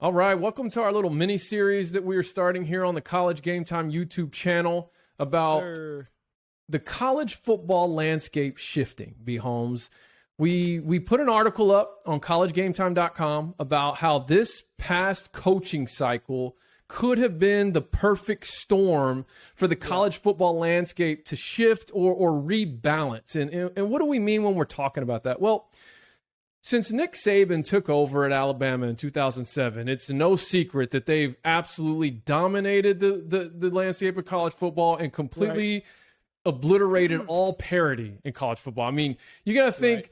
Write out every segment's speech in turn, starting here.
All right, welcome to our little mini series that we are starting here on the College Game Time YouTube channel about the college football landscape shifting. B. Holmes, we put an article up on collegegametime.com about how this past coaching cycle could have been the perfect storm for the college football landscape to shift or rebalance. And what do we mean when we're talking about that? Well, since Nick Saban took over at Alabama in 2007, it's no secret that they've absolutely dominated the landscape of college football and completely obliterated all parity in college football. I mean, you got to think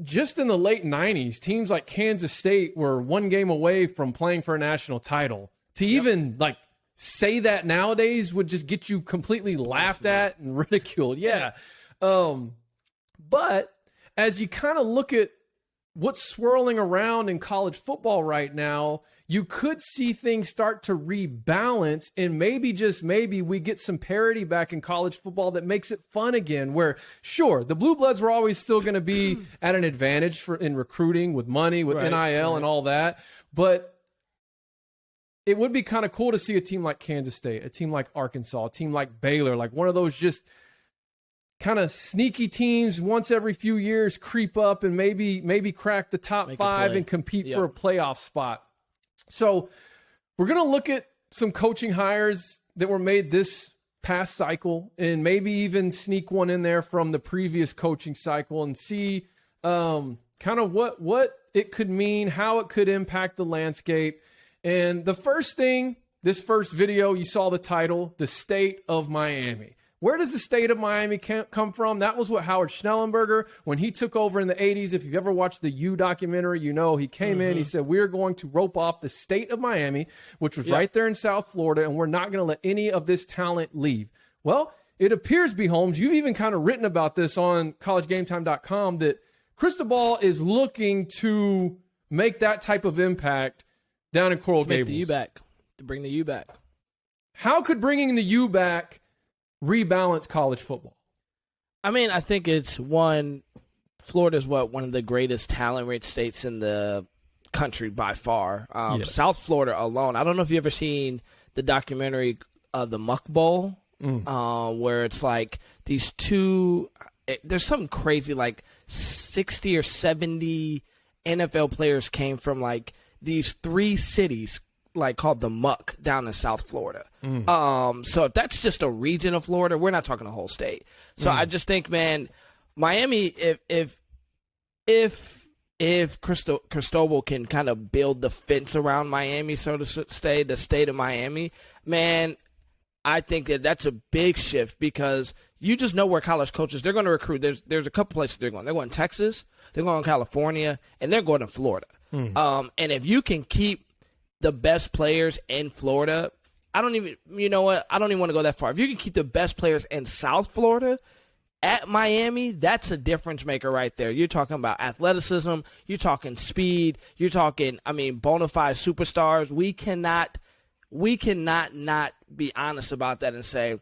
just in the late 90s, teams like Kansas State were one game away from playing for a national title. To even say that nowadays would just get you completely laughed at and ridiculed. But as you kind of look at what's swirling around in college football right now, you could see things start to rebalance, and maybe, just maybe, we get some parity back in college football that makes it fun again, where, sure, the Blue Bloods were always still going to be at an advantage in recruiting with money, with NIL and all that, but it would be kind of cool to see a team like Kansas State, a team like Arkansas, a team like Baylor, like one of those just kind of sneaky teams once every few years creep up and maybe crack the top five and compete for a playoff spot. So we're going to look at some coaching hires that were made this past cycle and maybe even sneak one in there from the previous coaching cycle and see kind of what it could mean, how it could impact the landscape. And the first thing, this first video, you saw the title, The State of Miami. Where does the state of Miami come from? That was what Howard Schnellenberger, when he took over in the 80s, if you've ever watched the U documentary, you know he came in, he said, we're going to rope off the state of Miami, which was right there in South Florida, and we're not going to let any of this talent leave. Well, it appears, B. Holmes, you've even kind of written about this on collegegametime.com, that Cristobal is looking to make that type of impact down in Coral Gables. To bring the U back. How could bringing the U back rebalance college football? I mean, I think it's one, Florida's one of the greatest talent-rich states in the country by far. South Florida alone. I don't know if you've ever seen the documentary The Muck Bowl, where it's like these two, there's something crazy, like 60 or 70 NFL players came from like these three cities called the Muck down in South Florida. So if that's just a region of Florida, we're not talking a whole state. So I just think, man, Miami, if Cristobal can kind of build the fence around Miami, so to say, the state of Miami, man, I think that's a big shift, because you just know where college coaches, they're going to recruit. There's a couple places they're going. They're going to Texas, they're going to California, and they're going to Florida. And if you can keep the best players in Florida, I don't even want to go that far. If you can keep the best players in South Florida at Miami, that's a difference maker right there. You're talking about athleticism, you're talking speed, you're talking, bona fide superstars. We cannot not be honest about that and say,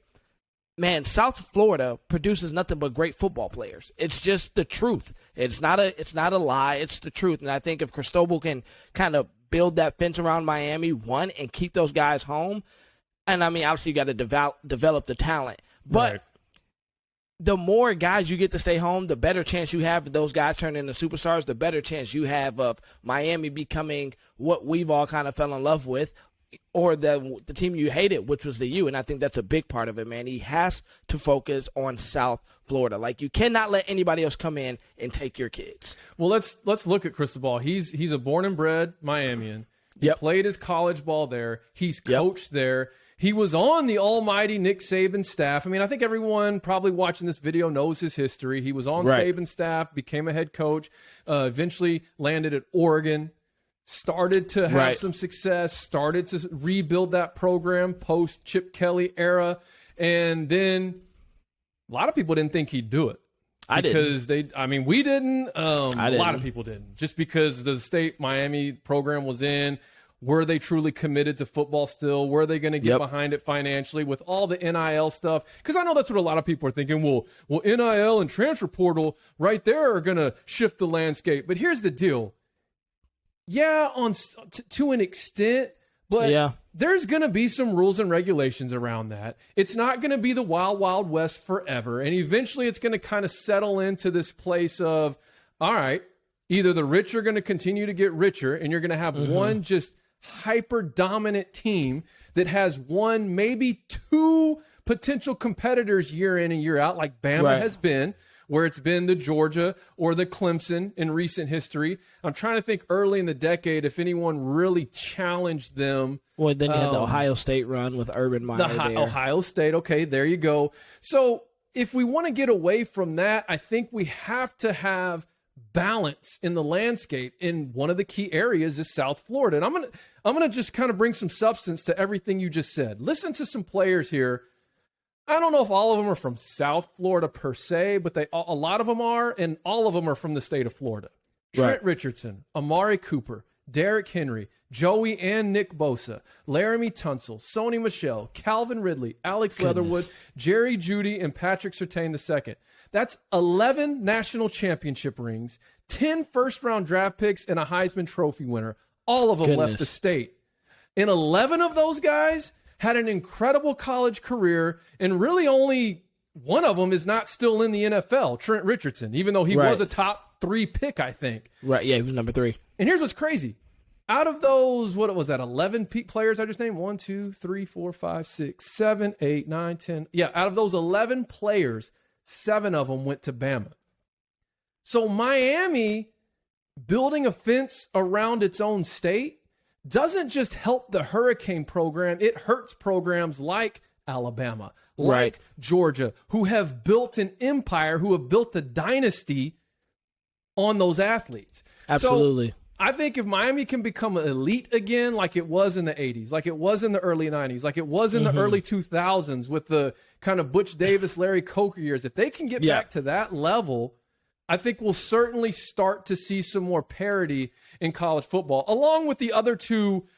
man, South Florida produces nothing but great football players. It's just the truth. It's not a lie. It's the truth. And I think if Cristobal can kind of build that fence around Miami, one, and keep those guys home, and obviously you got to develop the talent. But the more guys you get to stay home, the better chance you have of those guys turning into superstars, the better chance you have of Miami becoming what we've all kind of fell in love with, or the team you hated, which was the U. And I think that's a big part of it, man. He has to focus on South Florida. Like, you cannot let anybody else come in and take your kids. Well, let's look at Cristobal. He's a born and bred Miamian. He played his college ball there. He's coached there. He was on the almighty Nick Saban staff. I think everyone probably watching this video knows his history. He was on Saban's staff, became a head coach, eventually landed at Oregon, started to have some success, started to rebuild that program post Chip Kelly era. And then a lot of people didn't think he'd do it. We didn't. A lot of people didn't. Just because the state Miami program was in, were they truly committed to football still? Were they going to get behind it financially with all the NIL stuff? Because I know that's what a lot of people are thinking. Well, NIL and transfer portal right there are going to shift the landscape. But here's the deal. Yeah, to an extent, but Yeah. there's going to be some rules and regulations around that. It's not going to be the wild, wild west forever. And eventually it's going to kind of settle into this place of, all right, either the rich are going to continue to get richer and you're going to have one just hyper dominant team that has one, maybe two potential competitors year in and year out, like Bama has been, where it's been the Georgia or the Clemson in recent history. I'm trying to think early in the decade if anyone really challenged them. Well, then you had the Ohio State run with Urban Meyer there. Ohio State, okay, there you go. So if we want to get away from that, I think we have to have balance in the landscape. And one of the key areas is South Florida. And I'm gonna just kind of bring some substance to everything you just said. Listen to some players here. I don't know if all of them are from South Florida per se, but a lot of them are, and all of them are from the state of Florida. Trent Richardson, Amari Cooper, Derrick Henry, Joey and Nick Bosa, Laramie Tunsil, Sony Michel, Calvin Ridley, Alex Leatherwood, Jerry Jeudy, and Patrick Surtain II. That's 11 national championship rings, 10 first-round draft picks, and a Heisman Trophy winner. All of them left the state. And 11 of those guys had an incredible college career, and really only one of them is not still in the NFL, Trent Richardson, even though he was a top 3 pick, I think. Right, yeah, he was number 3. And here's what's crazy. Out of those, what was that, 11 players I just named? 1, 2, 3, 4, 5, 6, 7, 8, 9, 10. Yeah, out of those 11 players, 7 of them went to Bama. So Miami building a fence around its own state doesn't just help the Hurricane program, it hurts programs like Alabama, like Georgia, who have built an empire, who have built a dynasty on those athletes. Absolutely. So I think if Miami can become elite again, like it was in the 80s, like it was in the early 90s, like it was in the early 2000s with the kind of Butch Davis, Larry Coker years, if they can get back to that level, I think we'll certainly start to see some more parity in college football, along with the other two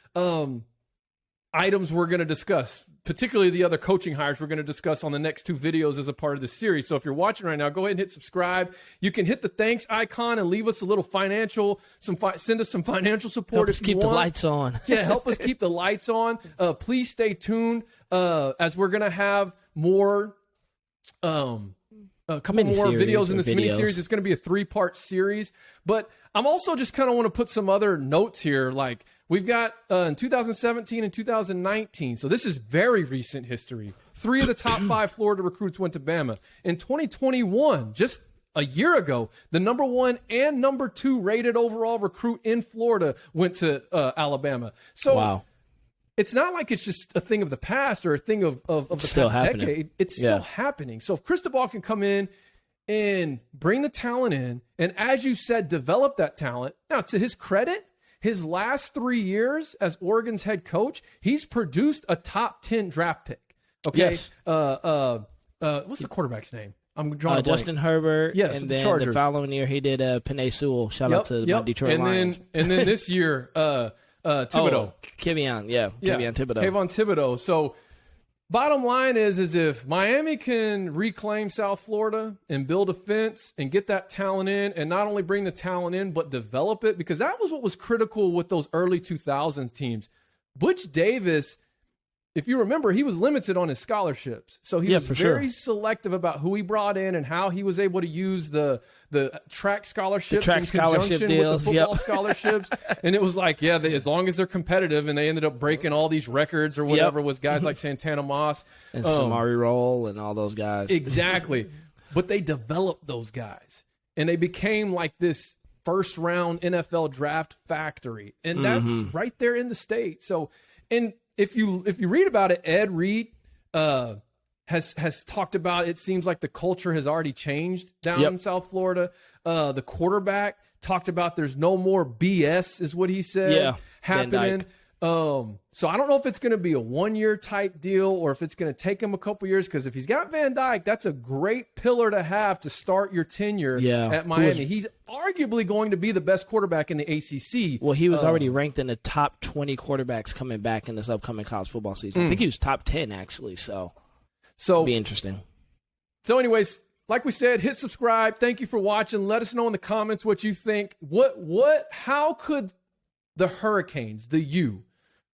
items we're going to discuss, particularly the other coaching hires we're going to discuss on the next 2 videos as a part of the series. So if you're watching right now, go ahead and hit subscribe. You can hit the thanks icon and leave us a little financial, send us some financial support. Help us keep the lights on. Yeah, help us keep the lights on. Please stay tuned as we're going to have more a couple more videos in this mini-series. It's going to be a 3-part series. But I'm also just kind of want to put some other notes here. Like we've got in 2017 and 2019. So this is very recent history. 3 of the top 5 Florida recruits went to Bama. In 2021, just a year ago, the number 1 and number 2 rated overall recruit in Florida went to Alabama. So it's not like it's just a thing of the past or a thing of the past decade. It's still happening. So if Cristobal can come in and bring the talent in, and as you said, develop that talent. Now, to his credit, his last 3 years as Oregon's head coach, he's produced a top 10 draft pick. Okay. Yes. What's the quarterback's name? I'm drawing a blank. Justin Herbert. Yes, and then the following year he did Penei Sewell. Shout out to my Detroit Lions. And then this year, Thibodeau. Kevon Thibodeau. Kayvon Thibodeau. So bottom line is if Miami can reclaim South Florida and build a fence and get that talent in, and not only bring the talent in, but develop it, because that was what was critical with those early 2000s teams. Butch Davis, if you remember, he was limited on his scholarships. So he was very selective about who he brought in and how he was able to use the track scholarships in conjunction with the football scholarships. And it was like, as long as they're competitive, and they ended up breaking all these records or whatever with guys like Santana Moss. And Samari Roll and all those guys. Exactly. But they developed those guys. And they became like this first-round NFL draft factory. And that's right there in the state. So, and if you read about it, Ed Reed has talked about, it seems like the culture has already changed down in South Florida. The quarterback talked about there's no more BS, is what he said, happening. So I don't know if it's going to be a 1-year type deal or if it's going to take him a couple years, because if he's got Van Dyke, that's a great pillar to have to start your tenure at Miami. He's arguably going to be the best quarterback in the ACC. Well, he was already ranked in the top 20 quarterbacks coming back in this upcoming college football season. I think he was top 10, actually, so it'll be interesting. So anyways, like we said, hit subscribe. Thank you for watching. Let us know in the comments what you think. How could the Hurricanes, the U,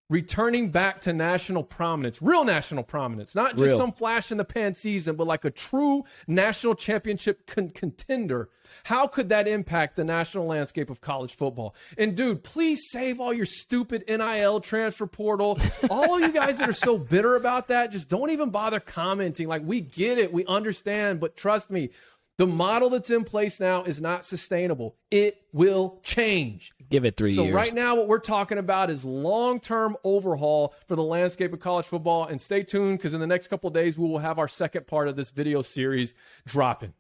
returning back to national prominence, real national prominence, not just some flash in the pan season, but like a true national championship contender. How could that impact the national landscape of college football? And dude, please save all your stupid NIL transfer portal. All of you guys that are so bitter about that, just don't even bother commenting. Like, we get it, we understand, but trust me, the model that's in place now is not sustainable. It will change. Give it 3 years. So right now what we're talking about is long-term overhaul for the landscape of college football. And stay tuned, because in the next couple of days we will have our second part of this video series dropping.